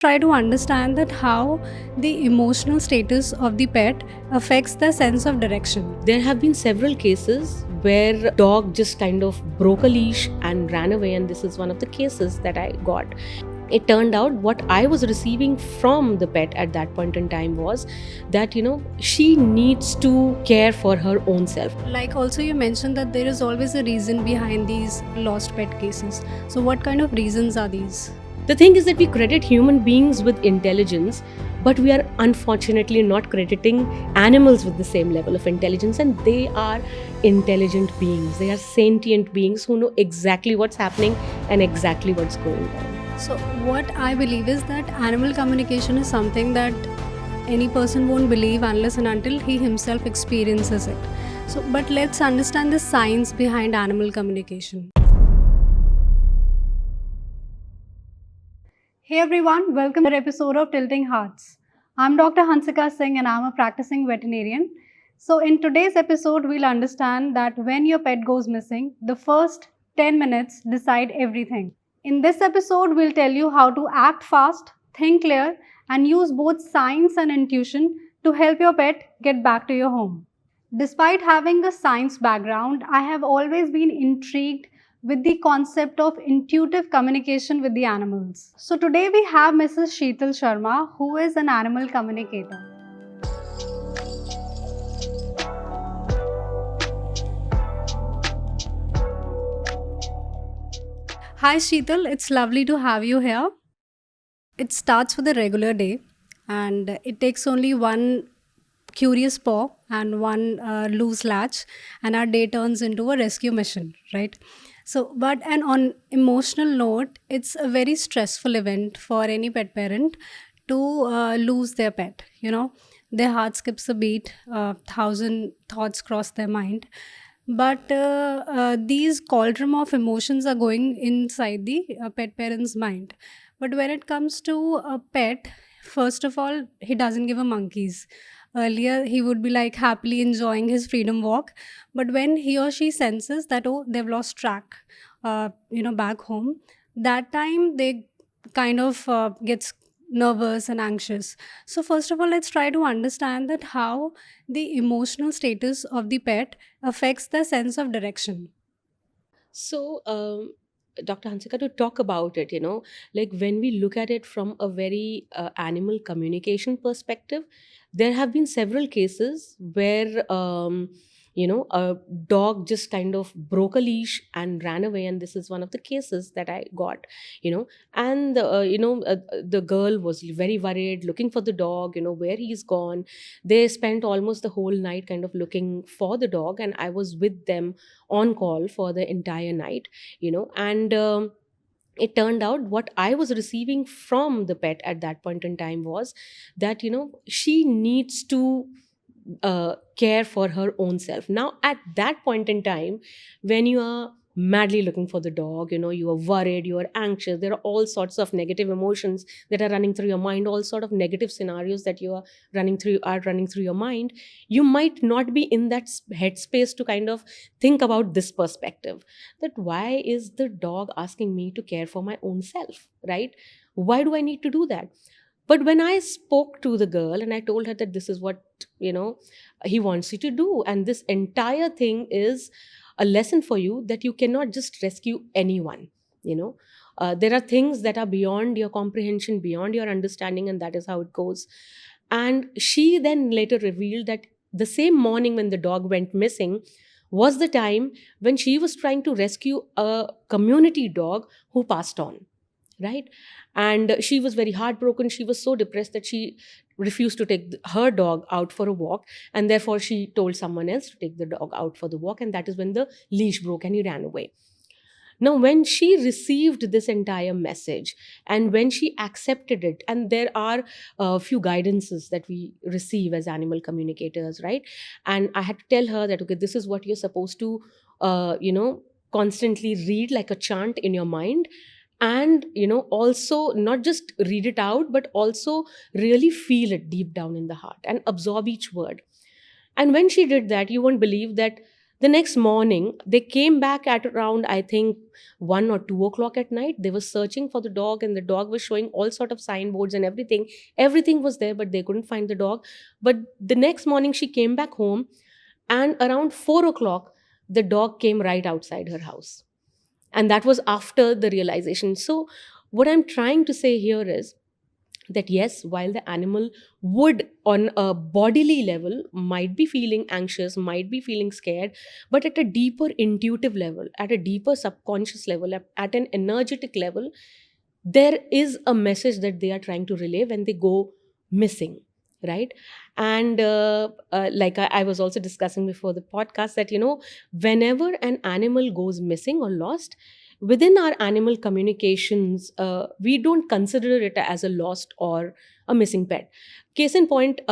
Try to understand that how the emotional status of the pet affects the sense of direction. There have been several cases where dog just kind of broke a leash and ran away, and this is one of the cases that I got. It turned out what I was receiving from the pet at that point in time was that she needs to care for her own self. Like also you mentioned that there is always a reason behind these lost pet cases. So what kind of reasons are these? The thing is that we credit human beings with intelligence, but we are unfortunately not crediting animals with the same level of intelligence, and they are intelligent beings. They are sentient beings who know exactly what's happening and exactly what's going on. So what I believe is that animal communication is something that any person won't believe unless and until he himself experiences it. So but let's understand the science behind animal communication. Hey everyone, welcome to another episode of Tilting Hearts. I'm Dr. Hansika Singh and I'm a practicing veterinarian. So in today's episode, we'll understand that when your pet goes missing, the first 10 minutes decide everything. In this episode, we'll tell you how to act fast, think clear, and use both science and intuition to help your pet get back to your home. Despite having a science background, I have always been intrigued with the concept of intuitive communication with the animals. So today we have Mrs. Sheetal Sharma, who is an animal communicator. Hi Sheetal, it's lovely to have you here. It starts with a regular day and it takes only one curious paw and one loose latch, and our day turns into a rescue mission, right? So, but and on emotional note, it's a very stressful event for any pet parent to lose their pet. Their heart skips a beat, thousand thoughts cross their mind. But these cauldron of emotions are going inside the pet parent's mind. But when it comes to a pet, first of all, he doesn't give a monkeys. Earlier, he would be like happily enjoying his freedom walk, but when he or she senses that they've lost track, back home, that time they kind of gets nervous and anxious. So first of all, let's try to understand that how the emotional status of the pet affects the sense of direction. So, Dr. Hansika, to talk about it, like when we look at it from a very animal communication perspective, there have been several cases where, a dog just kind of broke a leash and ran away. And this is one of the cases that I got, and, the girl was very worried, looking for the dog, where he's gone. They spent almost the whole night kind of looking for the dog, and I was with them on call for the entire night, and it turned out what I was receiving from the pet at that point in time was that she needs to care for her own self. Now at that point in time, when you are madly looking for the dog, you are worried, you are anxious, there are all sorts of negative emotions that are running through your mind, all sort of negative scenarios that you are running through your mind. You might not be in that headspace to kind of think about this perspective, that why is the dog asking me to care for my own self, right? Why do I need to do that? But when I spoke to the girl and I told her that this is what, he wants you to do, and this entire thing is a lesson for you, that you cannot just rescue anyone, there are things that are beyond your comprehension, beyond your understanding, and that is how it goes. And she then later revealed that the same morning when the dog went missing was the time when she was trying to rescue a community dog who passed on, right? And she was very heartbroken. She was so depressed that she refused to take her dog out for a walk, and therefore she told someone else to take the dog out for the walk, and that is when the leash broke and he ran away. Now when she received this entire message and when she accepted it, and there are a few guidances that we receive as animal communicators, right? And I had to tell her that, okay, this is what you're supposed to constantly read like a chant in your mind, and also not just read it out, but also really feel it deep down in the heart and absorb each word. And when she did that, you won't believe that The next morning, they came back at around, I think, 1 or 2 o'clock at night. They were searching for the dog, and the dog was showing all sort of signboards and everything. Everything was there, but they couldn't find the dog. But the next morning, she came back home, and around 4 o'clock, the dog came right outside her house. And that was after the realization. So, what I'm trying to say here is that yes, while the animal would on a bodily level might be feeling anxious, might be feeling scared, but at a deeper intuitive level, at a deeper subconscious level, at an energetic level, there is a message that they are trying to relay when they go missing, right? And like I was also discussing before the podcast, that whenever an animal goes missing or lost, within our animal communications, we don't consider it as a lost or a missing pet. Case in point,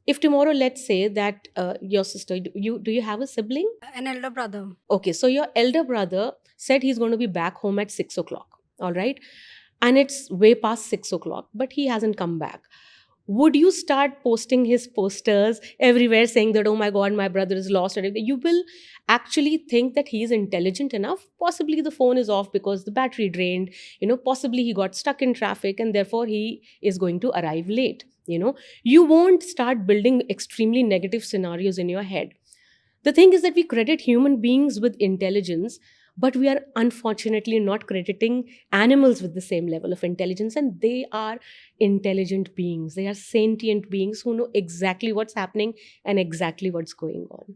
if tomorrow, let's say that your sister, do you have a sibling? An elder brother. Okay, so your elder brother said he's going to be back home at 6 o'clock, all right? And it's way past 6 o'clock, but he hasn't come back. Would you start posting his posters everywhere saying that, oh my God, my brother is lost? And everything? You will actually think that he is intelligent enough. Possibly the phone is off because the battery drained, possibly he got stuck in traffic and therefore he is going to arrive late. You won't start building extremely negative scenarios in your head. The thing is that we credit human beings with intelligence, but we are unfortunately not crediting animals with the same level of intelligence. And they are intelligent beings. They are sentient beings who know exactly what's happening and exactly what's going on.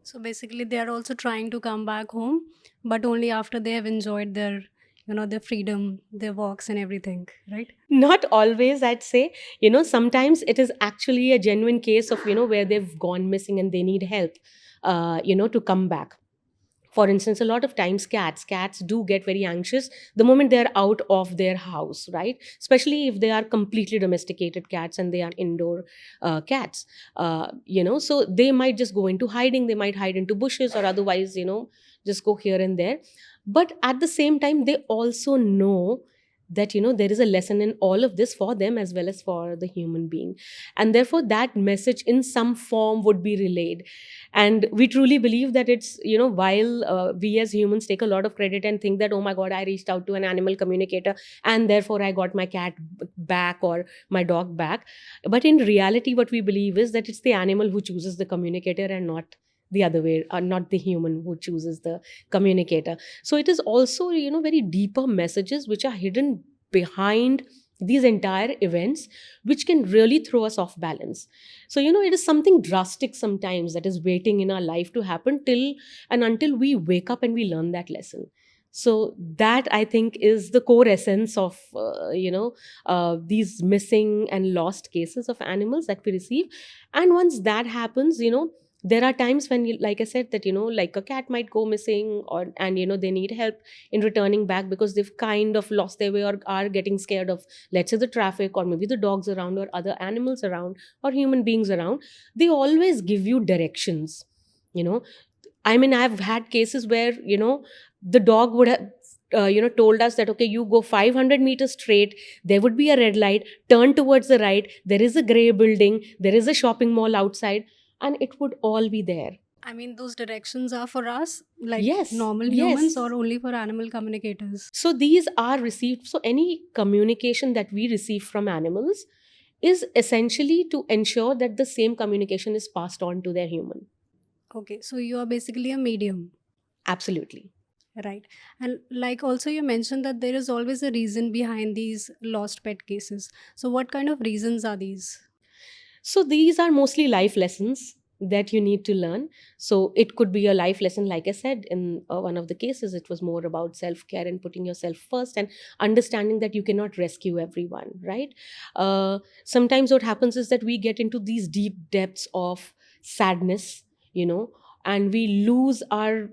So basically, they are also trying to come back home, but only after they have enjoyed their, their freedom, their walks and everything, right? Not always, I'd say. Sometimes it is actually a genuine case of, where they've gone missing and they need help, to come back. For instance, a lot of times cats do get very anxious the moment they're out of their house, right? Especially if they are completely domesticated cats and they are indoor cats. So they might just go into hiding, they might hide into bushes or otherwise, just go here and there. But at the same time, they also know that there is a lesson in all of this for them as well as for the human being, and therefore that message in some form would be relayed. And we truly believe that it's, while we as humans take a lot of credit and think that, oh my God, I reached out to an animal communicator and therefore I got my cat back or my dog back. But in reality, what we believe is that it's the animal who chooses the communicator and not the other way, or not the human who chooses the communicator. So it is also, very deeper messages which are hidden behind these entire events, which can really throw us off balance. So, it is something drastic sometimes that is waiting in our life to happen till and until we wake up and we learn that lesson. So that, I think, is the core essence of these missing and lost cases of animals that we receive. And once that happens, there are times when, like I said, that like a cat might go missing, and they need help in returning back because they've kind of lost their way or are getting scared of, let's say, the traffic or maybe the dogs around or other animals around or human beings around. They always give you directions. I mean, I've had cases where the dog would have told us that, okay, you go 500 meters straight, there would be a red light, turn towards the right, there is a gray building, there is a shopping mall outside, and it would all be there. I mean, those directions are for us, like Yes, normal humans, yes. or only for animal communicators? So these are received. So any communication that we receive from animals is essentially to ensure that the same communication is passed on to their human. Okay, so you are basically a medium. Absolutely. Right. And like also you mentioned that there is always a reason behind these lost pet cases. So what kind of reasons are these? So these are mostly life lessons that you need to learn. So it could be a life lesson, like I said, in one of the cases, it was more about self care and putting yourself first and understanding that you cannot rescue everyone, right? Sometimes what happens is that we get into these deep depths of sadness, and we lose our,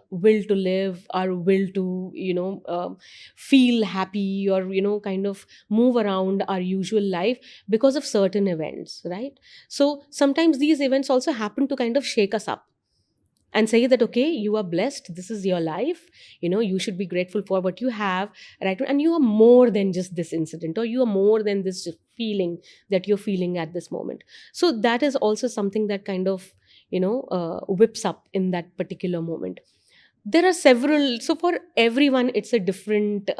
will to live, our will to, feel happy or, kind of move around our usual life because of certain events, right? So sometimes these events also happen to kind of shake us up and say that, okay, you are blessed, this is your life, you should be grateful for what you have, right? And you are more than just this incident, or you are more than this feeling that you're feeling at this moment. So that is also something that kind of whips up in that particular moment. There are several, so for everyone it's a different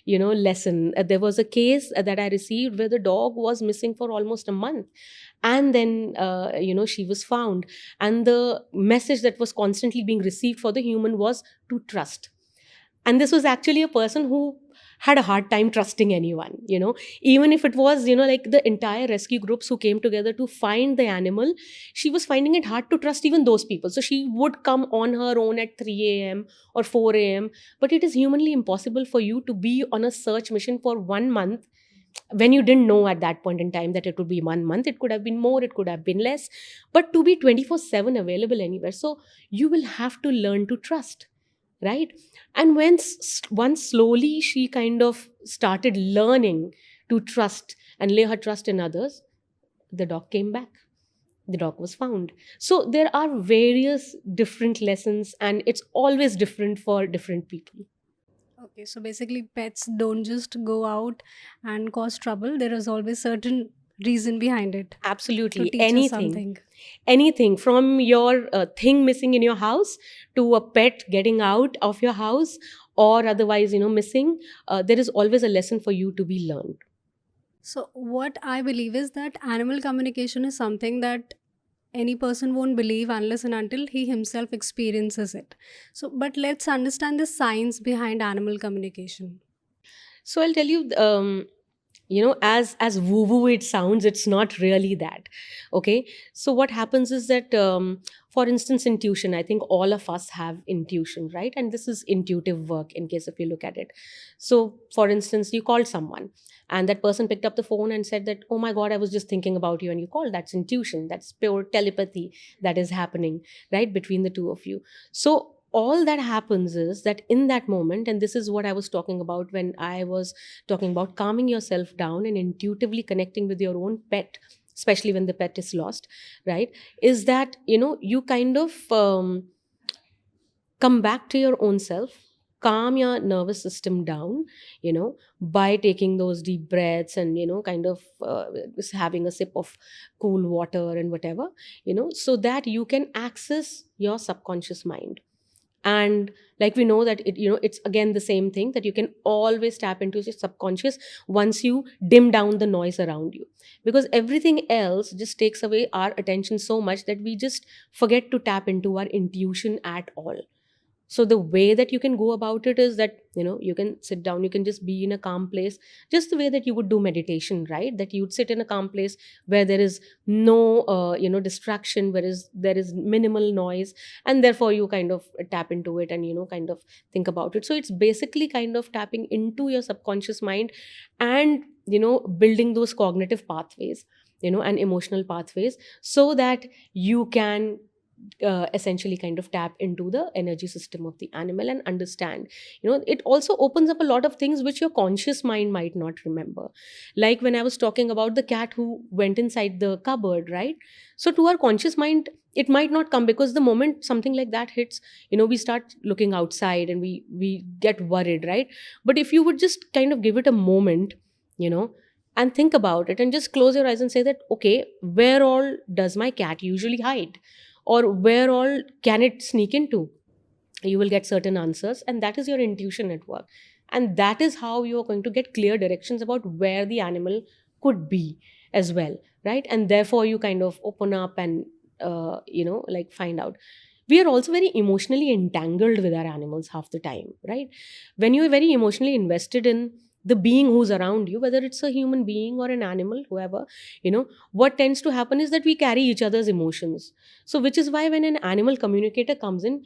lesson. There was a case that I received where the dog was missing for almost a month, and then she was found, and the message that was constantly being received for the human was to trust. And this was actually a person who had a hard time trusting anyone, even if it was, like the entire rescue groups who came together to find the animal. She was finding it hard to trust even those people, so she would come on her own at 3 a.m. or 4 a.m. But it is humanly impossible for you to be on a search mission for 1 month when you didn't know at that point in time that it would be 1 month. It could have been more, it could have been less, but to be 24/7 available anywhere. So you will have to learn to trust, right? And once slowly she kind of started learning to trust and lay her trust in others, the dog came back, the dog was found. So there are various different lessons, and it's always different for different people. Okay, so basically, pets don't just go out and cause trouble. There is always certain reason behind it to Absolutely, teach us anything. something. Anything from your thing missing in your house to a pet getting out of your house, or otherwise missing, there is always a lesson for you to be learned. So, what I believe is that animal communication is something that any person won't believe unless and until he himself experiences it. So, but let's understand the science behind animal communication. So I'll tell you, as woo woo it sounds, it's not really that. Okay. So what happens is that, for instance, intuition. I think all of us have intuition, right? And this is intuitive work, in case if you look at it. So, for instance, you called someone, and that person picked up the phone and said that, "Oh my God, I was just thinking about you," and you called. That's intuition. That's pure telepathy that is happening, right, between the two of you. So all that happens is that in that moment, and this is what I was talking about when I was talking about calming yourself down and intuitively connecting with your own pet, especially when the pet is lost, right, is that you kind of come back to your own self, calm your nervous system down, by taking those deep breaths, and kind of just having a sip of cool water and whatever, so that you can access your subconscious mind. And like we know that it's again the same thing, that you can always tap into your subconscious once you dim down the noise around you, because everything else just takes away our attention so much that we just forget to tap into our intuition at all. So the way that you can go about it is that you can sit down, you can just be in a calm place, just the way that you would do meditation, right? That you'd sit in a calm place where there is no distraction, whereas there is minimal noise, and therefore you kind of tap into it and kind of think about it. So it's basically kind of tapping into your subconscious mind, and building those cognitive pathways, and emotional pathways, so that you can essentially kind of tap into the energy system of the animal and understand. It also opens up a lot of things which your conscious mind might not remember, like when I was talking about the cat who went inside the cupboard, right? So to our conscious mind, it might not come, because the moment something like that hits, we start looking outside and we get worried, right? But if you would just kind of give it a moment, you know and think about it, and just close your eyes and say that, okay, where all does my cat usually hide, or where all can it sneak into? You will get certain answers, and that is your intuition at work. And that is how you are going to get clear directions about where the animal could be as well, right? And therefore you kind of open up and like find out. We are also very emotionally entangled with our animals half the time, right? When you are very emotionally invested in the being who's around you, whether it's a human being or an animal, whoever, what tends to happen is that we carry each other's emotions. So which is why when an animal communicator comes in,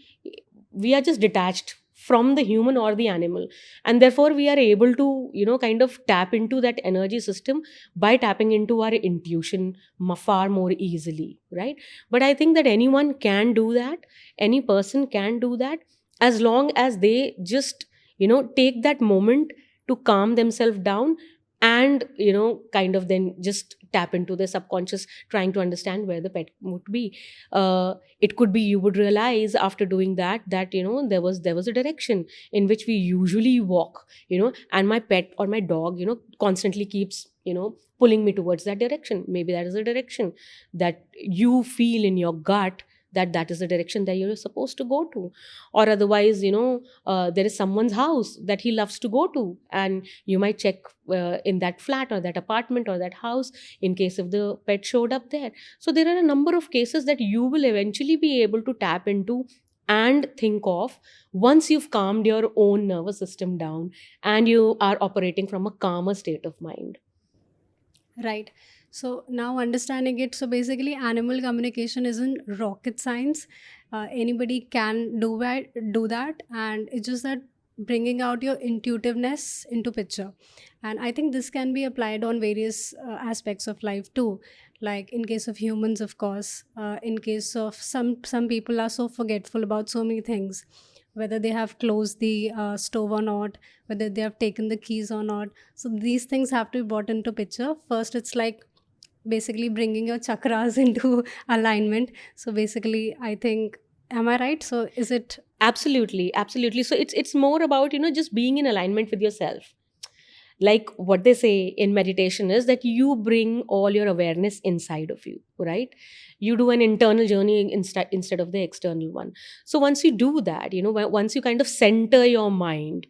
we are just detached from the human or the animal, and therefore we are able to kind of tap into that energy system by tapping into our intuition far more easily, right? But I think that anyone can do that, any person can do that, as long as they just take that moment to calm themselves down, and kind of then just tap into their subconscious, trying to understand where the pet would be. It could be you would realize after doing that there was a direction in which we usually walk, and my pet or my dog constantly keeps pulling me towards that direction. Maybe that is the direction that you feel in your gut, that is the direction that you're supposed to go to. Or otherwise, there is someone's house that he loves to go to, and you might check in that flat or that apartment or that house in case if the pet showed up there. So there are a number of cases that you will eventually be able to tap into and think of once you've calmed your own nervous system down and you are operating from a calmer state of mind. Right. So now understanding it, so basically, animal communication isn't rocket science. Anybody can do that, and it's just that bringing out your intuitiveness into picture. And I think this can be applied on various aspects of life too. Like in case of humans, of course. In case of some people are so forgetful about so many things, whether they have closed the stove or not, whether they have taken the keys or not. So these things have to be brought into picture. First, it's like basically bringing your chakras into alignment. So basically, I think, am I right? So is it Absolutely, absolutely. So it's more about, just being in alignment with yourself. Like what they say in meditation is that you bring all your awareness inside of you, right? You do an internal journey instead of the external one. So once you do that, once you kind of center your mind,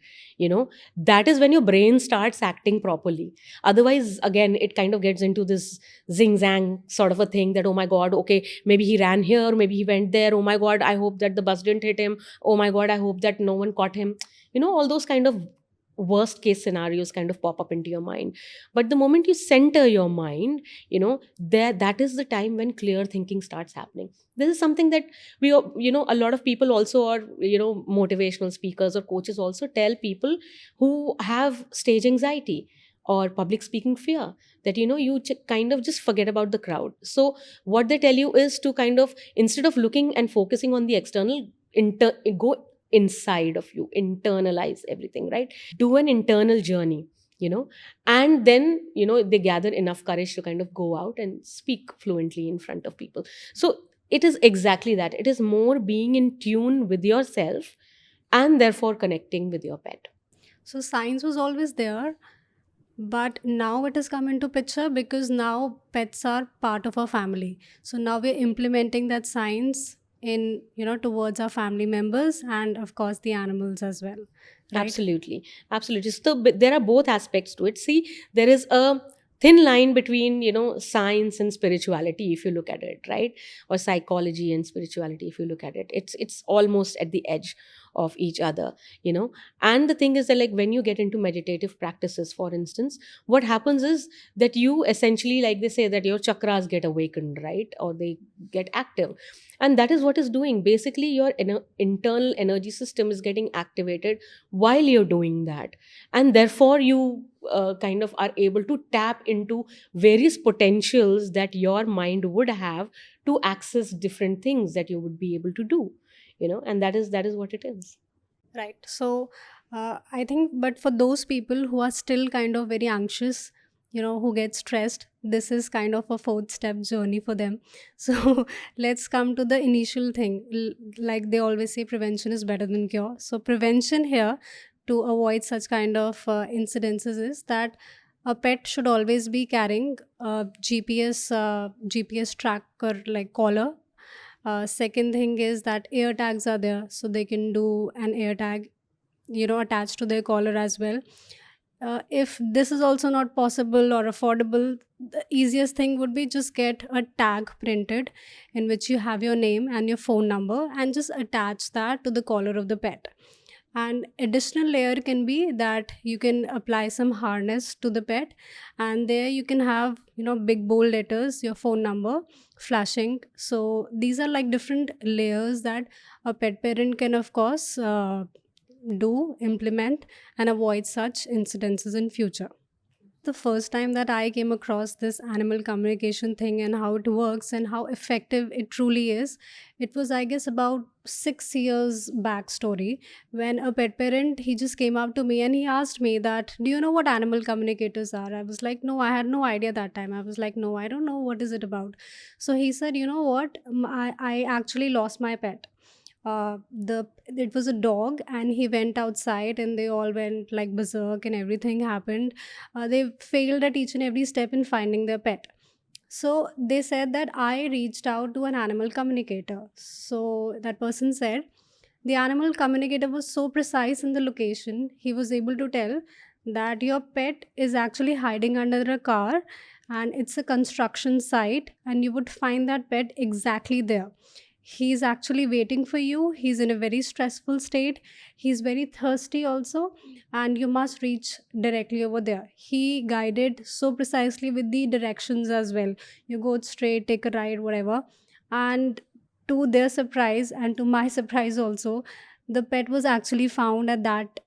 that is when your brain starts acting properly. Otherwise, again, it kind of gets into this zing zang sort of a thing that, oh my god, okay, maybe he ran here, maybe he went there, oh my god, I hope that the bus didn't hit him, oh my god, I hope that no one caught him. All those kind of worst case scenarios kind of pop up into your mind. But the moment you center your mind, there, that is the time when clear thinking starts happening. This is something that a lot of people also are, motivational speakers or coaches also tell people who have stage anxiety or public speaking fear, that you kind of just forget about the crowd. So what they tell you is to kind of, instead of looking and focusing on the external, go inside of you, internalize everything, right? Do an internal journey, and then they gather enough courage to kind of go out and speak fluently in front of people. So it is exactly that. It is more being in tune with yourself and therefore connecting with your pet. so? Science was always there, but now it has come into picture because now pets are part of our family. So now we're implementing that science in towards our family members and of course the animals as well, right? Absolutely, absolutely. So there are both aspects to it. See, there is a thin line between science and spirituality, if you look at it, right? Or psychology and spirituality, if you look at it, it's almost at the edge of each other, And the thing is that, like, when you get into meditative practices, for instance, what happens is that you essentially, like they say, that your chakras get awakened, right? Or they get active, and that is what is doing. Basically, your internal energy system is getting activated while you're doing that, and therefore you kind of are able to tap into various potentials that your mind would have to access different things that you would be able to do, and that is what it is. Right. So I think, but for those people who are still kind of very anxious, who get stressed, this is kind of a fourth step journey for them. So let's come to the initial thing. Like they always say, prevention is better than cure. So prevention here to avoid such kind of incidences is that a pet should always be carrying a GPS tracker like collar. Second thing is that air tags are there, so they can do an air tag, attached to their collar as well. If this is also not possible or affordable, the easiest thing would be just get a tag printed in which you have your name and your phone number and just attach that to the collar of the pet. And additional layer can be that you can apply some harness to the pet, and there you can have big bold letters, your phone number flashing. So these are like different layers that a pet parent can of course do implement and avoid such incidences in future. The first time that I came across this animal communication thing and how it works and how effective it truly is, it was, I guess, about 6 years backstory when a pet parent he just came up to me and he asked me that, "Do you know what animal communicators are?" I was like, "No, I had no idea that time." I was like, "No, I don't know what is it about." So he said, "You know what? I actually lost my pet." The It was a dog, and he went outside, and they all went like berserk, and everything happened. They failed at each and every step in finding their pet. So they said that I reached out to an animal communicator. So that person said the animal communicator was so precise in the location, he was able to tell that your pet is actually hiding under a car, and it's a construction site, and you would find that pet exactly there. He's actually waiting for you. He's in a very stressful state. He's very thirsty also, and you must reach directly over there. He guided so precisely with the directions as well. You go straight, take a ride, whatever. And to their surprise, and to my surprise also, the pet was actually found at that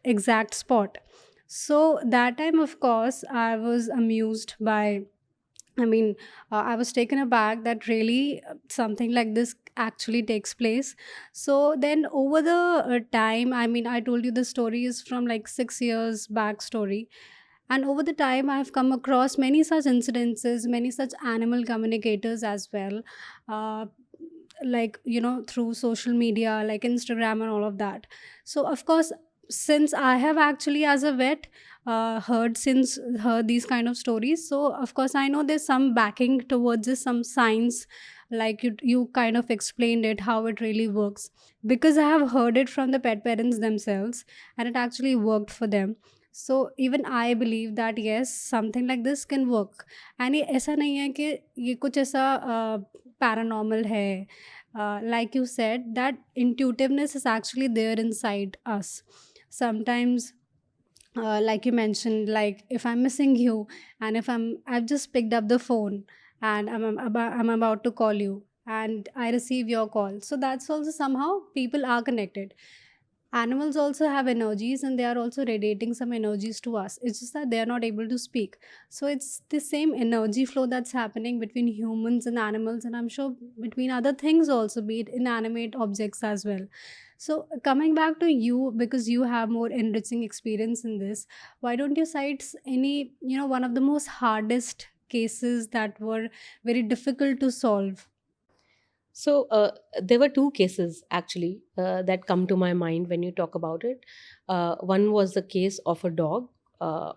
exact spot. So that time, of course, I was amused by, I mean, I was taken aback that really something like this actually takes place. So then, over the time, I mean, I told you the story is from like 6 years back story, and over the time, I've come across many such incidences, many such animal communicators as well. Uh, like, through social media, like Instagram and all of that. So, of course, since I have actually, as a vet, heard these kind of stories, so of course I know there's some backing towards this, some science, like you kind of explained it, how it really works, because I have heard it from the pet parents themselves, and it actually worked for them. So even I believe that yes, something like this can work. And ये ऐसा नहीं है कि ये कुछ ऐसा paranormal है. Like you said, that intuitiveness is actually there inside us. Sometimes, like you mentioned, like if I'm missing you, and if I've just picked up the phone, and I'm about to call you, and I receive your call, so that's also somehow people are connected. Animals also have energies, and they are also radiating some energies to us. It's just that they are not able to speak. So it's the same energy flow that's happening between humans and animals, and I'm sure between other things also, be it inanimate objects as well. So coming back to you, because you have more enriching experience in this, why don't you cite any, one of the most hardest cases that were very difficult to solve? So there were two cases actually that come to my mind when you talk about it. One was the case of a dog uh,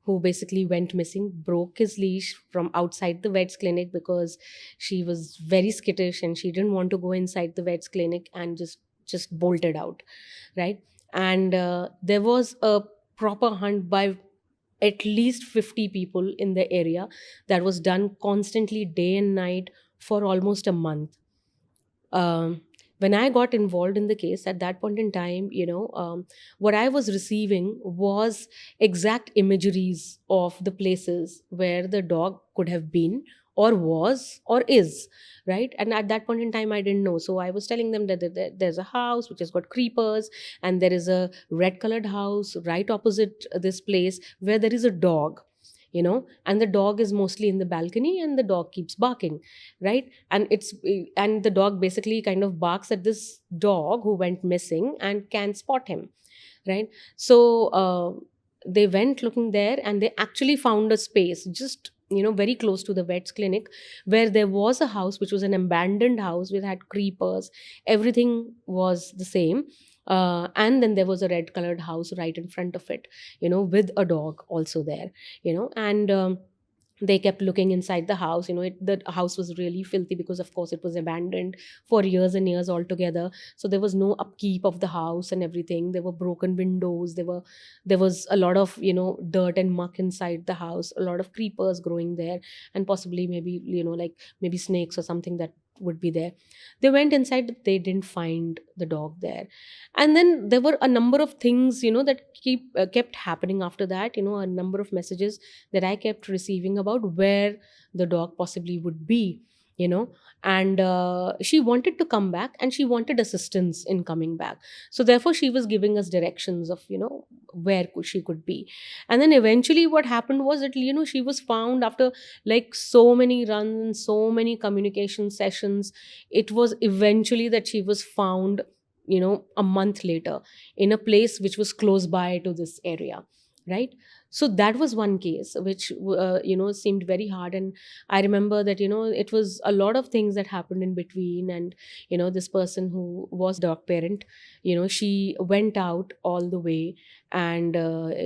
who basically went missing, broke his leash from outside the vet's clinic because she was very skittish and she didn't want to go inside the vet's clinic, and just bolted out, right? And there was a proper hunt by at least 50 people in the area that was done constantly, day and night, for almost a month. um, when I got involved in the case at that point in time, what I was receiving was exact imageries of the places where the dog could have been, or was, or is, right? And at that point in time, I didn't know. So I was telling them that there's a house which has got creepers, and there is a red colored house right opposite this place where there is a dog, and the dog is mostly in the balcony, and the dog keeps barking, right? And the dog basically kind of barks at this dog who went missing and can spot him, right? So they went looking there, and they actually found a space just very close to the vet's clinic, where there was a house which was an abandoned house which had creepers. Everything was the same. And then there was a red colored house right in front of it, with a dog also there, and they kept looking inside the house. The house was really filthy because of course it was abandoned for years and years altogether. So there was no upkeep of the house and everything. There were broken windows. There was a lot of dirt and muck inside the house, a lot of creepers growing there, and possibly maybe like maybe snakes or something that would be there. They went inside, but they didn't find the dog there. And then there were a number of things that kept happening after that. A number of messages that I kept receiving about where the dog possibly would be, you know. And she wanted to come back, and she wanted assistance in coming back. So therefore, she was giving us directions of, where she could be. And then eventually, what happened was that, she was found after like so many runs and so many communication sessions. It was eventually that she was found, a month later, in a place which was close by to this area, right? So that was one case which seemed very hard. And I remember that it was a lot of things that happened in between. And this person who was dog parent, she went out all the way. And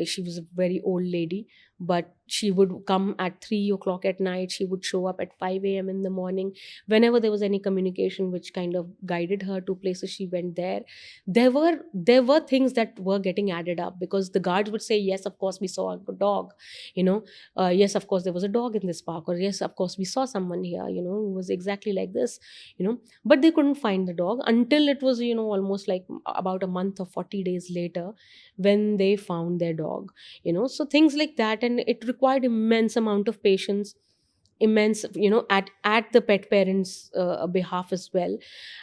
she was a very old lady, but she would come at 3 o'clock at night. She would show up at 5 a.m. in the morning. Whenever there was any communication which kind of guided her to places, she went there. There were things that were getting added up, because the guards would say, yes, of course we saw a dog, you know yes, of course there was a dog in this park, or yes, of course we saw someone here, who was exactly like this, but they couldn't find the dog until it was almost like about a month or 40 days later when they found their dog. So things like that. And it required immense amount of patience, immense, at the pet parents behalf as well.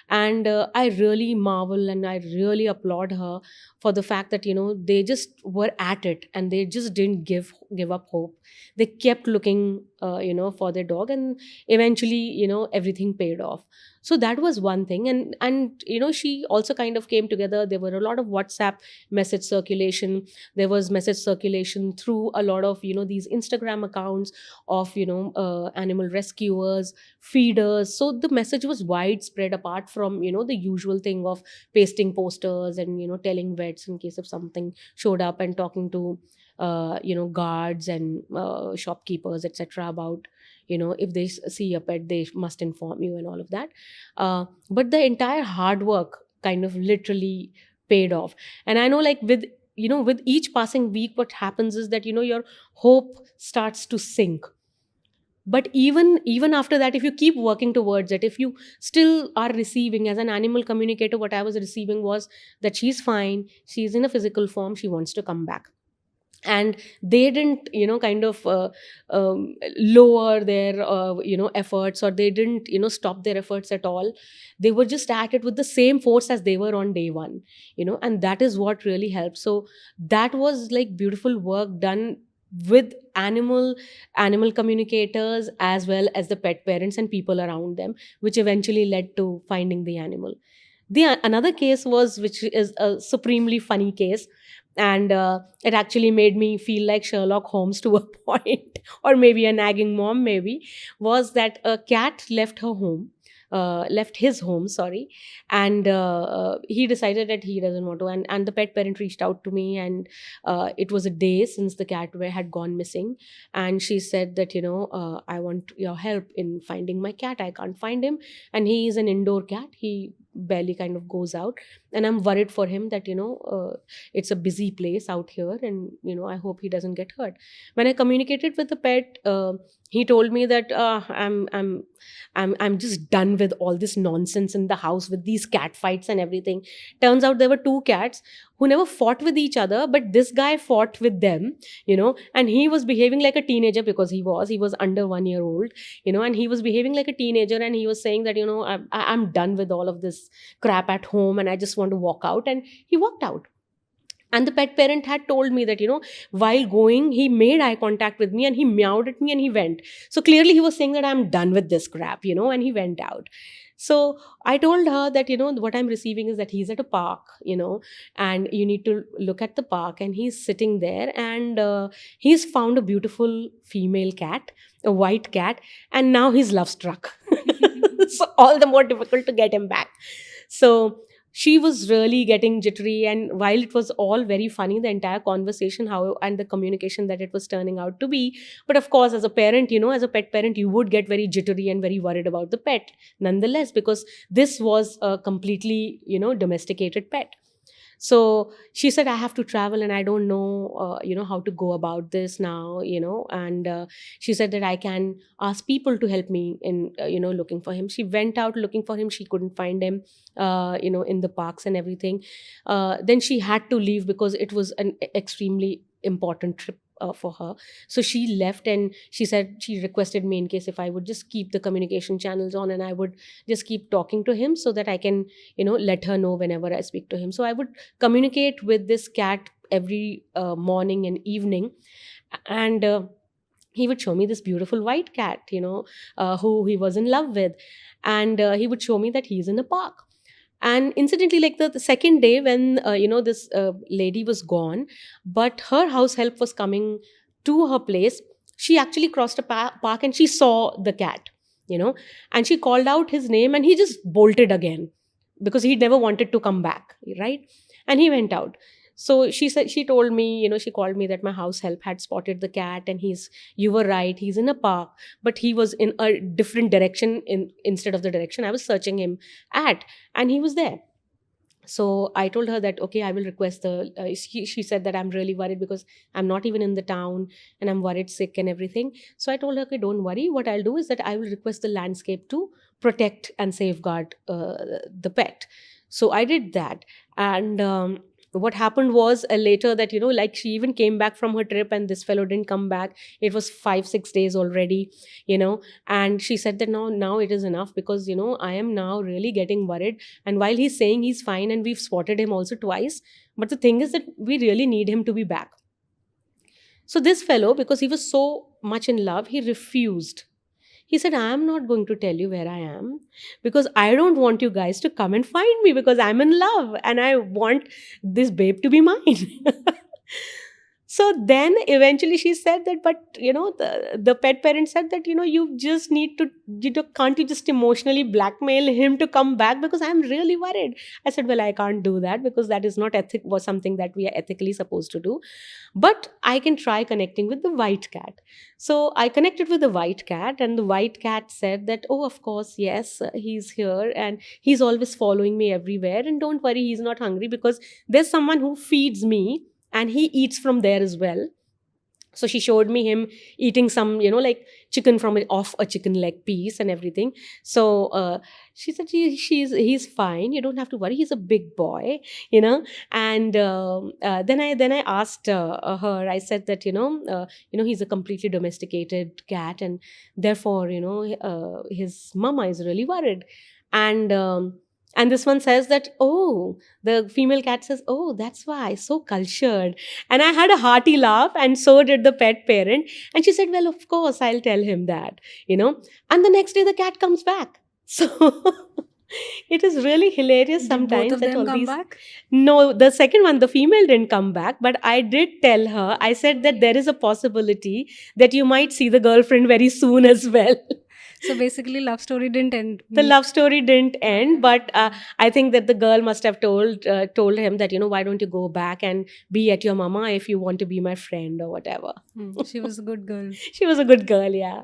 And I really marvel and I really applaud her for the fact that they just were at it, and they just didn't give up hope. They kept looking for their dog, and eventually everything paid off. So that was one thing. And she also kind of came together. There were a lot of WhatsApp message circulation. There was message circulation through a lot of these Instagram accounts of animal rescuers, feeders. So the message was widespread, apart from the usual thing of pasting posters and telling vets in case if something showed up, and talking to guards and shopkeepers, etc., about if they see a pet, they must inform you and all of that. But the entire hard work kind of literally paid off. And I know, like, with each passing week, what happens is that your hope starts to sink. But even after that, if you keep working towards it, if you still are receiving, as an animal communicator, what I was receiving was that she's fine, she's in a physical form, she wants to come back. And they didn't kind of lower their efforts, or they didn't stop their efforts at all. They were just at it with the same force as they were on day one. And that is what really helped. So that was like beautiful work done with animal communicators, as well as the pet parents and people around them, which eventually led to finding the animal. The another case was, which is a supremely funny case, and it actually made me feel like Sherlock Holmes to a point, or maybe a nagging mom, maybe, was that a cat left her home. Left his home, sorry. And he decided that he doesn't want to. And the pet parent reached out to me, and it was a day since the cat had gone missing. And she said that, I want your help in finding my cat. I can't find him. And he is an indoor cat. He barely kind of goes out. And I'm worried for him that, it's a busy place out here, and I hope he doesn't get hurt. When I communicated with the pet, he told me that I'm just done with all this nonsense in the house with these cat fights and everything. Turns out there were two cats who never fought with each other, but this guy fought with them, and he was behaving like a teenager, because he was under 1 year old, and he was behaving like a teenager, and he was saying that, I'm done with all of this crap at home, and I just want to walk out. And he walked out. And the pet parent had told me that, while going, he made eye contact with me, and he meowed at me, and he went. So clearly he was saying that I'm done with this crap, and he went out. So I told her that, what I'm receiving is that he's at a park, and you need to look at the park, and he's sitting there, and he's found a beautiful female cat, a white cat, and now he's love struck. So all the more difficult to get him back. So she was really getting jittery. And while it was all very funny, the entire conversation, how and the communication that it was turning out to be, but of course, as a parent, as a pet parent, you would get very jittery and very worried about the pet nonetheless, because this was a completely domesticated pet. So she said, I have to travel, and I don't know how to go about this now, and she said that I can ask people to help me in looking for him. She went out looking for him. She couldn't find him in the parks and everything. Then she had to leave, because it was an extremely important trip for her. So she left, and she said she requested me in case if I would just keep the communication channels on, and I would just keep talking to him, so that I can let her know whenever I speak to him. So I would communicate with this cat every morning and evening. And he would show me this beautiful white cat, who he was in love with. And he would show me that he's in a park. And incidentally, like the second day when this lady was gone, but her house help was coming to her place, she actually crossed a park and she saw the cat, you know, and she called out his name and he just bolted again because he never wanted to come back, right? And he went out. So she told me, she called me that my house help had spotted the cat, and you were right, he's in a park, but he was in a different direction instead of the direction I was searching him at, and he was there. So I told her that, okay, I will request she said that I'm really worried because I'm not even in the town and I'm worried sick and everything. So I told her, okay, don't worry, what I'll do is that I will request the landscape to protect and safeguard the pet. So I did that. And what happened was, later, that like she even came back from her trip and this fellow didn't come back. It was 5-6 days already, and she said that now it is enough, because I am now really getting worried. And while he's saying he's fine, and we've spotted him also twice, but the thing is that we really need him to be back. So this fellow, because he was so much in love, he refused. He said, I am not going to tell you where I am, because I don't want you guys to come and find me, because I'm in love and I want this babe to be mine. So then eventually she said that, but the pet parent said that, you just need to, can't you just emotionally blackmail him to come back, because I'm really worried. I said, well, I can't do that, because that is not was something that we are ethically supposed to do. But I can try connecting with the white cat. So I connected with the white cat, and the white cat said that, oh, of course, yes, he's here and he's always following me everywhere. And don't worry, he's not hungry, because there's someone who feeds me and he eats from there as well. So she showed me him eating some, like chicken from off a chicken leg piece and everything. So she said he's fine. You don't have to worry. He's a big boy, And then I asked her. I said that he's a completely domesticated cat, and therefore his mama is really worried. And and this one says that, oh, the female cat says, oh, that's why, so cultured. And I had a hearty laugh, and so did the pet parent. And she said, well, of course, I'll tell him that. And the next day, the cat comes back. So it is really hilarious Did both sometimes of that them all come these. back? No, the second one, the female didn't come back, but I did tell her, I said that there is a possibility that you might see the girlfriend very soon as well. So basically, love story didn't end. The love story didn't end, but I think that the girl must have told him that, why don't you go back and be at your mama if you want to be my friend or whatever. She was a good girl. She was a good girl, yeah.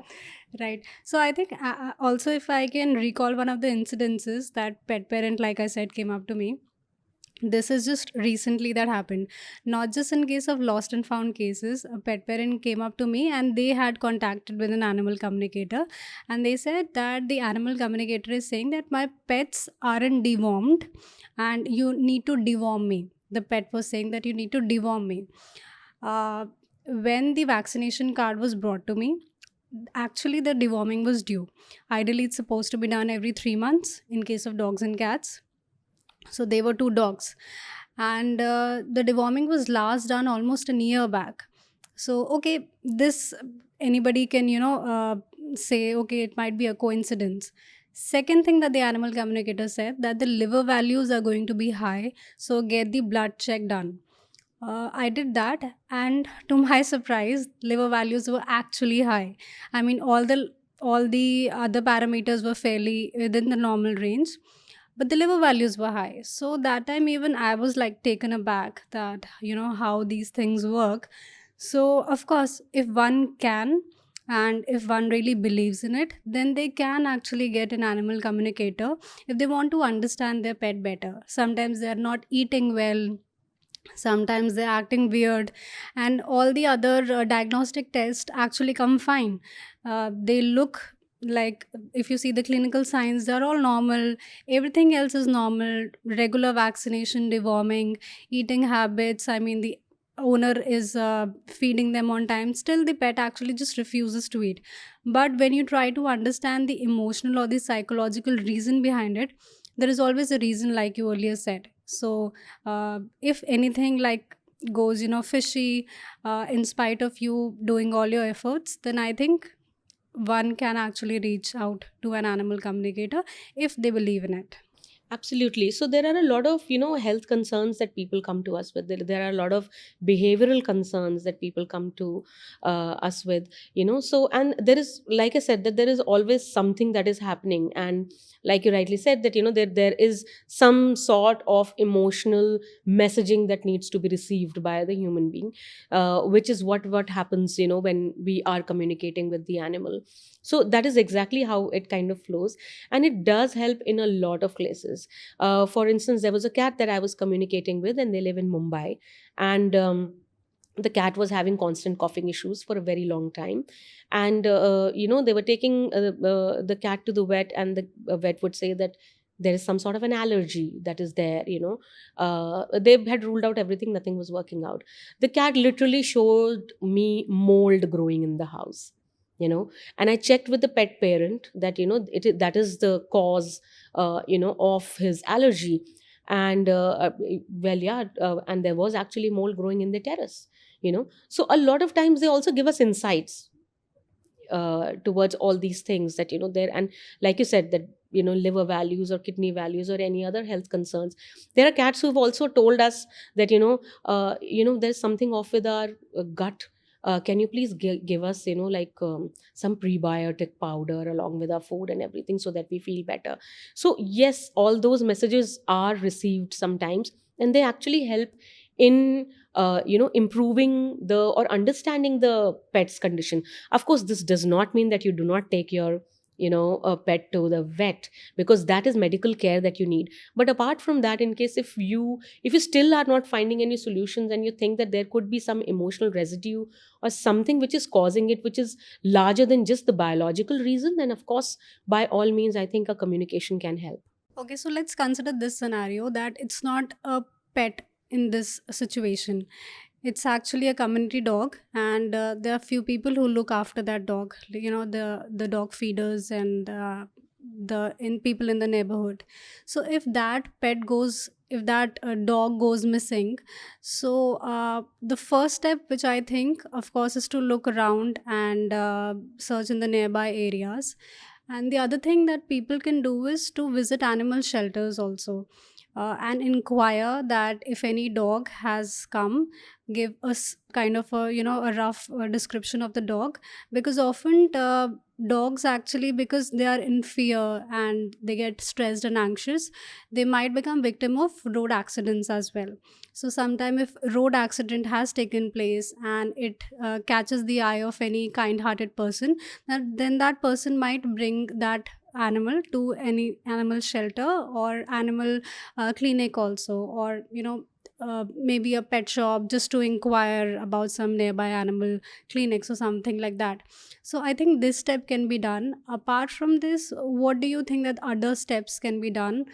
Right. So I think also, if I can recall one of the incidences that pet parent, like I said, came up to me. This is just recently that happened. Not just in case of lost and found cases. A pet parent came up to me and they had contacted with an animal communicator, and they said that the animal communicator is saying that my pets aren't dewormed and you need to deworm me. The pet was saying that you need to deworm me. Uh, when the vaccination card was brought to me, actually the deworming was due. Ideally, it's supposed to be done every 3 months in case of dogs and cats. So they were two dogs, and the deworming was last done almost a year back. So okay, this anybody can say okay, it might be a coincidence. Second thing that the animal communicator said, that the liver values are going to be high, so get the blood check done. I did that, and to my surprise, liver values were actually high. I mean, all the other parameters were fairly within the normal range, but the liver values were high. So that time, even I was like taken aback that how these things work. So of course, if one can, and if one really believes in it, then they can actually get an animal communicator if they want to understand their pet better. Sometimes they are not eating well, sometimes they're acting weird, and all the other diagnostic tests actually come fine. They look like, if you see the clinical signs, they're all normal. Everything else is normal: regular vaccination, deworming, eating habits. I mean, the owner is feeding them on time, still the pet actually just refuses to eat. But when you try to understand the emotional or the psychological reason behind it, there is always a reason, like you earlier said. So if anything like goes fishy, in spite of you doing all your efforts, then I think one can actually reach out to an animal communicator if they believe in it. Absolutely. So there are a lot of, health concerns that people come to us with. There are a lot of behavioral concerns that people come to us with, So, and there is, like I said, that there is always something that is happening. And like you rightly said, that, there is some sort of emotional messaging that needs to be received by the human being, which is what happens, when we are communicating with the animal. So that is exactly how it kind of flows, and it does help in a lot of places. For instance, there was a cat that I was communicating with, and they live in Mumbai, and the cat was having constant coughing issues for a very long time. And they were taking the cat to the vet, and the vet would say that there is some sort of an allergy that is there. They had ruled out everything, nothing was working out. The cat literally showed me mold growing in the house, and I checked with the pet parent that, that is the cause of his allergy. And well, yeah, and there was actually mold growing in the terrace. So a lot of times they also give us insights towards all these things that, there. And like you said, that, liver values or kidney values or any other health concerns. There are cats who've also told us that, there's something off with our gut. Can you please give us, like, some prebiotic powder along with our food and everything, so that we feel better? So yes, all those messages are received sometimes, and they actually help in improving the or understanding the pet's condition. Of course, this does not mean that you do not take your, a pet to the vet, because that is medical care that you need. But apart from that, in case if you still are not finding any solutions, and you think that there could be some emotional residue or something which is causing it, which is larger than just the biological reason, then of course, by all means, I think a communication can help. Okay, so let's consider this scenario that it's not a pet in this situation. It's actually a community dog, and there are few people who look after that dog. The dog feeders and the in people in the neighborhood. So if that dog goes missing, so the first step, which I think, of course, is to look around and search in the nearby areas. And the other thing that people can do is to visit animal shelters also, and inquire that if any dog has come, give us kind of a rough description of the dog. Because often dogs actually, because they are in fear and they get stressed and anxious, they might become victim of road accidents as well. So sometime if road accident has taken place and it catches the eye of any kind hearted person, then that person might bring that animal to any animal shelter or animal clinic also, or maybe a pet shop, just to inquire about some nearby animal clinics or something like that. So I think this step can be done. Apart from this, what do you think that other steps can be done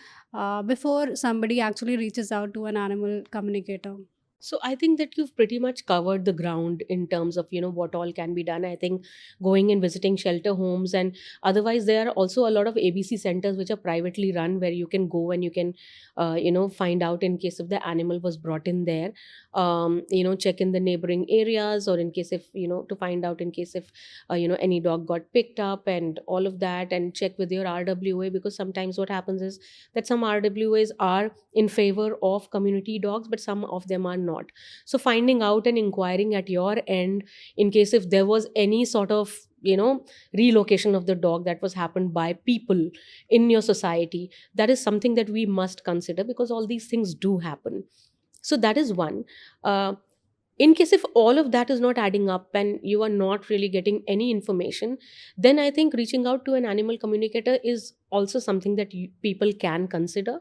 before somebody actually reaches out to an animal communicator? So I think that you've pretty much covered the ground in terms of, what all can be done. I think going and visiting shelter homes, and otherwise there are also a lot of ABC centers which are privately run, where you can go and you can find out in case if the animal was brought in there. Check in the neighboring areas, or in case if, to find out in case if any dog got picked up and all of that, and check with your RWA, because sometimes what happens is that some RWAs are in favor of community dogs, but some of them are not. So finding out and inquiring at your end, in case if there was any sort of relocation of the dog that was happened by people in your society, that is something that we must consider, because all these things do happen. So that is one. In case if all of that is not adding up and you are not really getting any information, then I think reaching out to an animal communicator is also something that people can consider.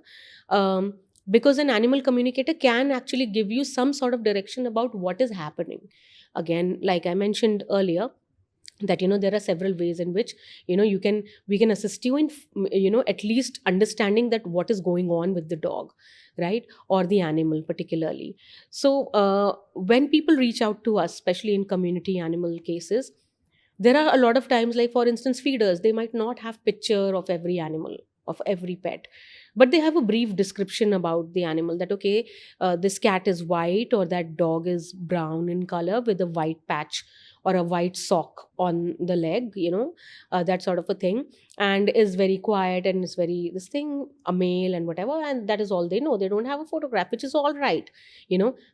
Because an animal communicator can actually give you some sort of direction about what is happening. Again, like I mentioned earlier, that there are several ways in which we can assist you in at least understanding that what is going on with the dog, right, or the animal particularly. So when people reach out to us, especially in community animal cases, there are a lot of times, like for instance, feeders, they might not have picture of every animal, of every pet, but they have a brief description about the animal, that okay, this cat is white, or that dog is brown in color with a white patch or a white sock on the leg, that sort of a thing, and is very quiet and is very this thing, a male and whatever, and that is all they know. They don't have a photograph, which is all right,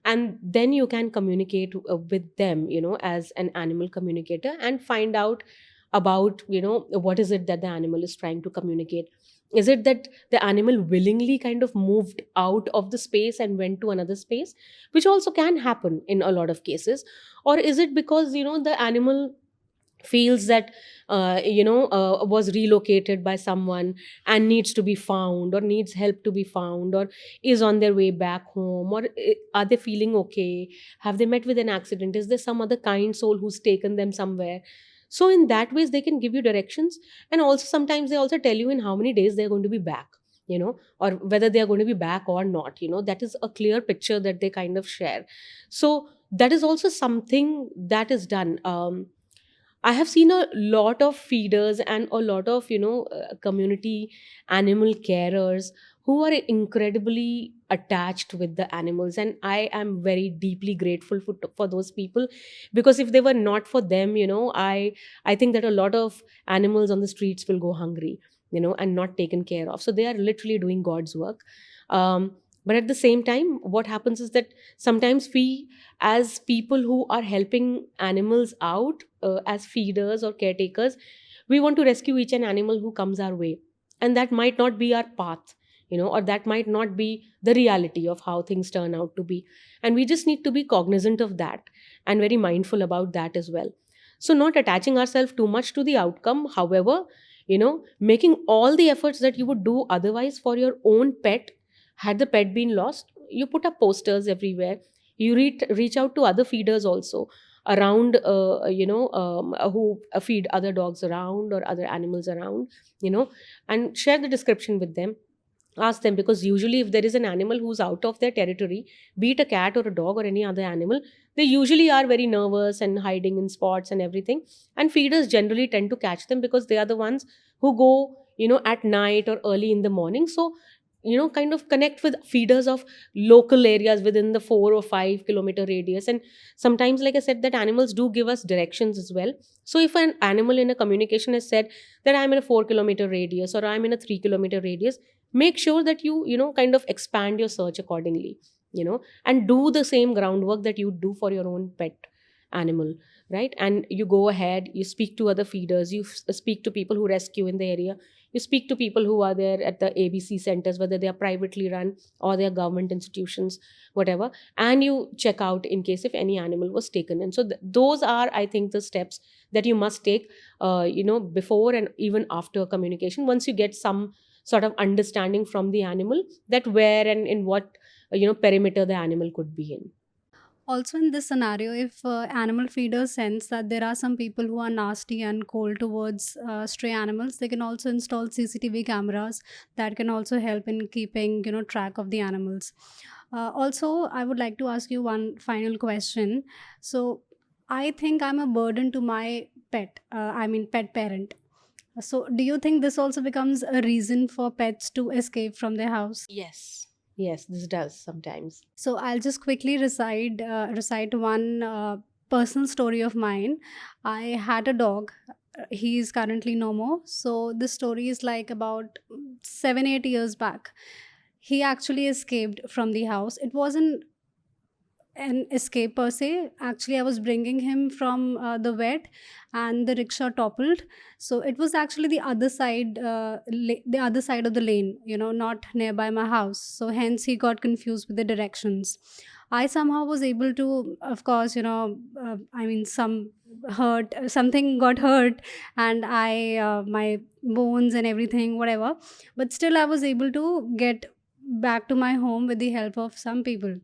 and then you can communicate with them, as an animal communicator, and find out about, what is it that the animal is trying to communicate. Is it that the animal willingly kind of moved out of the space and went to another space, which also can happen in a lot of cases? Or is it because, the animal feels that was relocated by someone and needs to be found, or needs help to be found, or is on their way back home, or are they feeling okay? Have they met with an accident? Is there some other kind soul who's taken them somewhere? So in that ways they can give you directions, and also sometimes they also tell you in how many days they're going to be back, or whether they are going to be back or not. That is a clear picture that they kind of share. So that is also something that is done. I have seen a lot of feeders and a lot of, community animal carers who are incredibly attached with the animals. And I am very deeply grateful for those people, because if they were not for them, I think that a lot of animals on the streets will go hungry, and not taken care of. So they are literally doing God's work. But at the same time, what happens is that sometimes we, as people who are helping animals out, as feeders or caretakers, we want to rescue each and animal who comes our way, and that might not be our path, or that might not be the reality of how things turn out to be, and we just need to be cognizant of that and very mindful about that as well. So not attaching ourselves too much to the outcome, however, making all the efforts that you would do otherwise for your own pet. Had the pet been lost, you put up posters everywhere, you reach out to other feeders also around, who feed other dogs around or other animals around, and share the description with them. Ask them, because usually if there is an animal who's out of their territory, be it a cat or a dog or any other animal, they usually are very nervous and hiding in spots and everything, and feeders generally tend to catch them because they are the ones who go, at night or early in the morning. So kind of connect with feeders of local areas within the 4 or 5 kilometer radius. And sometimes, like I said, that animals do give us directions as well. So if an animal in a communication has said that I'm in a 4 kilometer radius or I'm in a 3 kilometer radius, make sure that you kind of expand your search accordingly, and do the same groundwork that you do for your own pet animal, right? And you go ahead, you speak to other feeders, you speak to people who rescue in the area, you speak to people who are there at the ABC centers, whether they are privately run or they are government institutions, whatever, and you check out in case if any animal was taken. And so those are, I think, the steps that you must take, before and even after communication, once you get some sort of understanding from the animal that where and in what perimeter the animal could be in. Also, in this scenario, if animal feeders sense that there are some people who are nasty and cold towards stray animals, they can also install CCTV cameras that can also help in keeping track of the animals. Also, I would like to ask you one final question. So, I think I'm a burden to my pet. I mean, pet parent. So, do you think this also becomes a reason for pets to escape from their house? Yes. Yes, this does sometimes. So I'll just quickly recite one personal story of mine. I had a dog. He is currently no more. So this story is like about 7 8 years back. He actually escaped from the house. It wasn't an escape per se. Actually, I was bringing him from the vet, and the rickshaw toppled. So it was actually the other side of the lane, not nearby my house. So hence he got confused with the directions. I somehow was able to, of course, I mean, something got hurt, and my bones and everything, whatever. But still, I was able to get back to my home with the help of some people.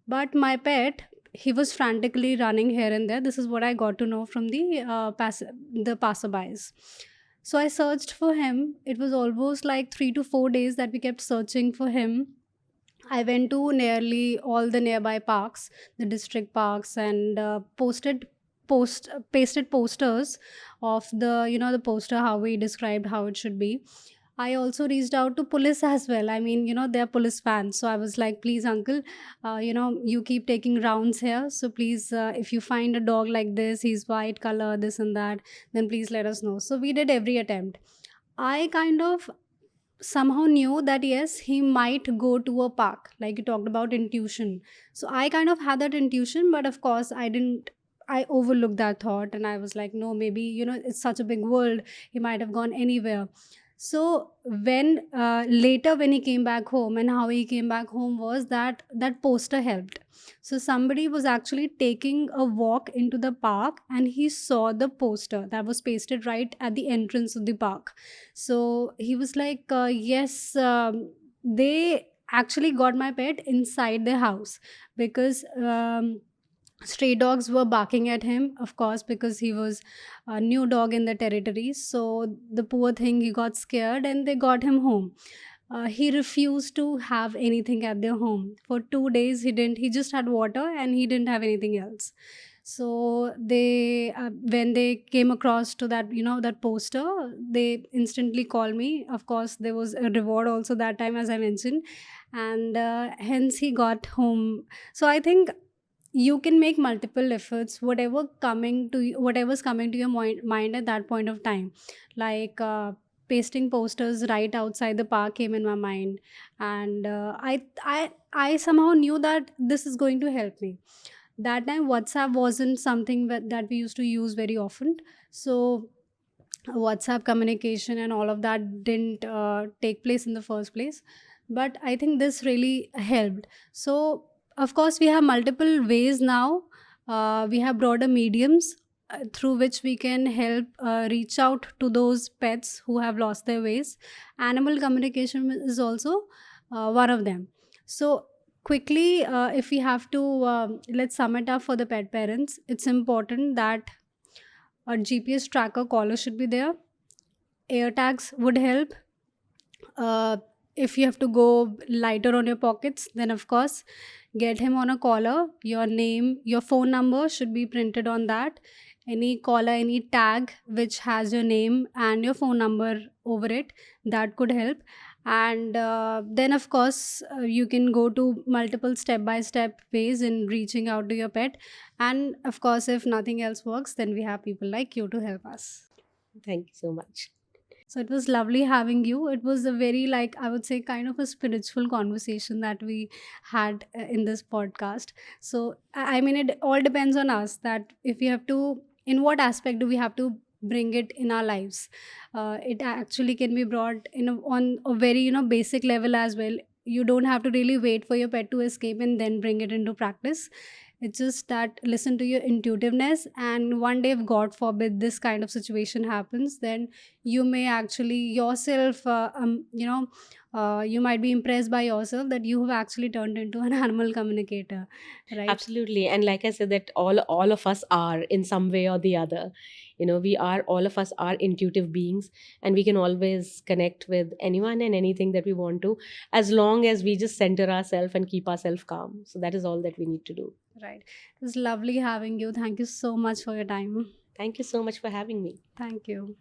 But my pet, he was frantically running here and there. This is what I got to know from the passerbys. So I searched for him. It was almost like 3 to 4 days that we kept searching for him. I went to nearly all the nearby parks, the district parks, and pasted posters of the poster how we described how it should be. I also reached out to police as well. I mean, they're police fans. So I was like, please, uncle, you keep taking rounds here. So please, if you find a dog like this, he's white color, this and that, then please let us know. So we did every attempt. I kind of somehow knew that yes, he might go to a park, like you talked about intuition. So I kind of had that intuition, but of course I didn't. I overlooked that thought and I was like, no, maybe, it's such a big world. He might have gone anywhere. So when later when he came back home, and how he came back home was that that poster helped. So somebody was actually taking a walk into the park and he saw the poster that was pasted right at the entrance of the park. So he was like, yes, they actually got my pet inside their house because stray dogs were barking at him, of course, because he was a new dog in the territory. So the poor thing, he got scared and they got him home. He refused to have anything at their home for 2 days. He just had water and he didn't have anything else. So they when they came across to that, that poster, they instantly called me. Of course, there was a reward also that time, as I mentioned, and hence he got home. So I think you can make multiple efforts, whatever's coming to your mind at that point of time. Like pasting posters right outside the park came in my mind, and I somehow knew that this is going to help me. That time WhatsApp wasn't something that we used to use very often. So WhatsApp communication and all of that didn't take place in the first place. But I think this really helped. So, of course, we have multiple ways now. We have broader mediums through which we can help reach out to those pets who have lost their ways. Animal communication is also one of them. So, quickly, if we have to, let's sum it up for the pet parents, it's important that a GPS tracker collar should be there. Air tags would help. Uh, if you have to go lighter on your pockets, then of course, get him on a collar. Your name, your phone number should be printed on that. Any collar, any tag which has your name and your phone number over it, that could help. And then, of course, you can go to multiple step by step ways in reaching out to your pet. And of course, if nothing else works, then we have people like you to help us. Thank you so much. So it was lovely having you. It was a very, like, I would say, kind of a spiritual conversation that we had in this podcast. So, I mean, it all depends on us that if we have to, in what aspect do we have to bring it in our lives? It actually can be brought on a very, basic level as well. You don't have to really wait for your pet to escape and then bring it into practice. It's just that listen to your intuitiveness, and one day, if God forbid this kind of situation happens, then you may actually yourself you might be impressed by yourself that you have actually turned into an animal communicator, right? Absolutely. And like I said, that all of us are in some way or the other. We are, all of us are intuitive beings, and we can always connect with anyone and anything that we want to, as long as we just center ourselves and keep ourselves calm. So that is all that we need to do. Right, it was lovely having you. Thank you so much for your time. Thank you so much for having me. Thank you.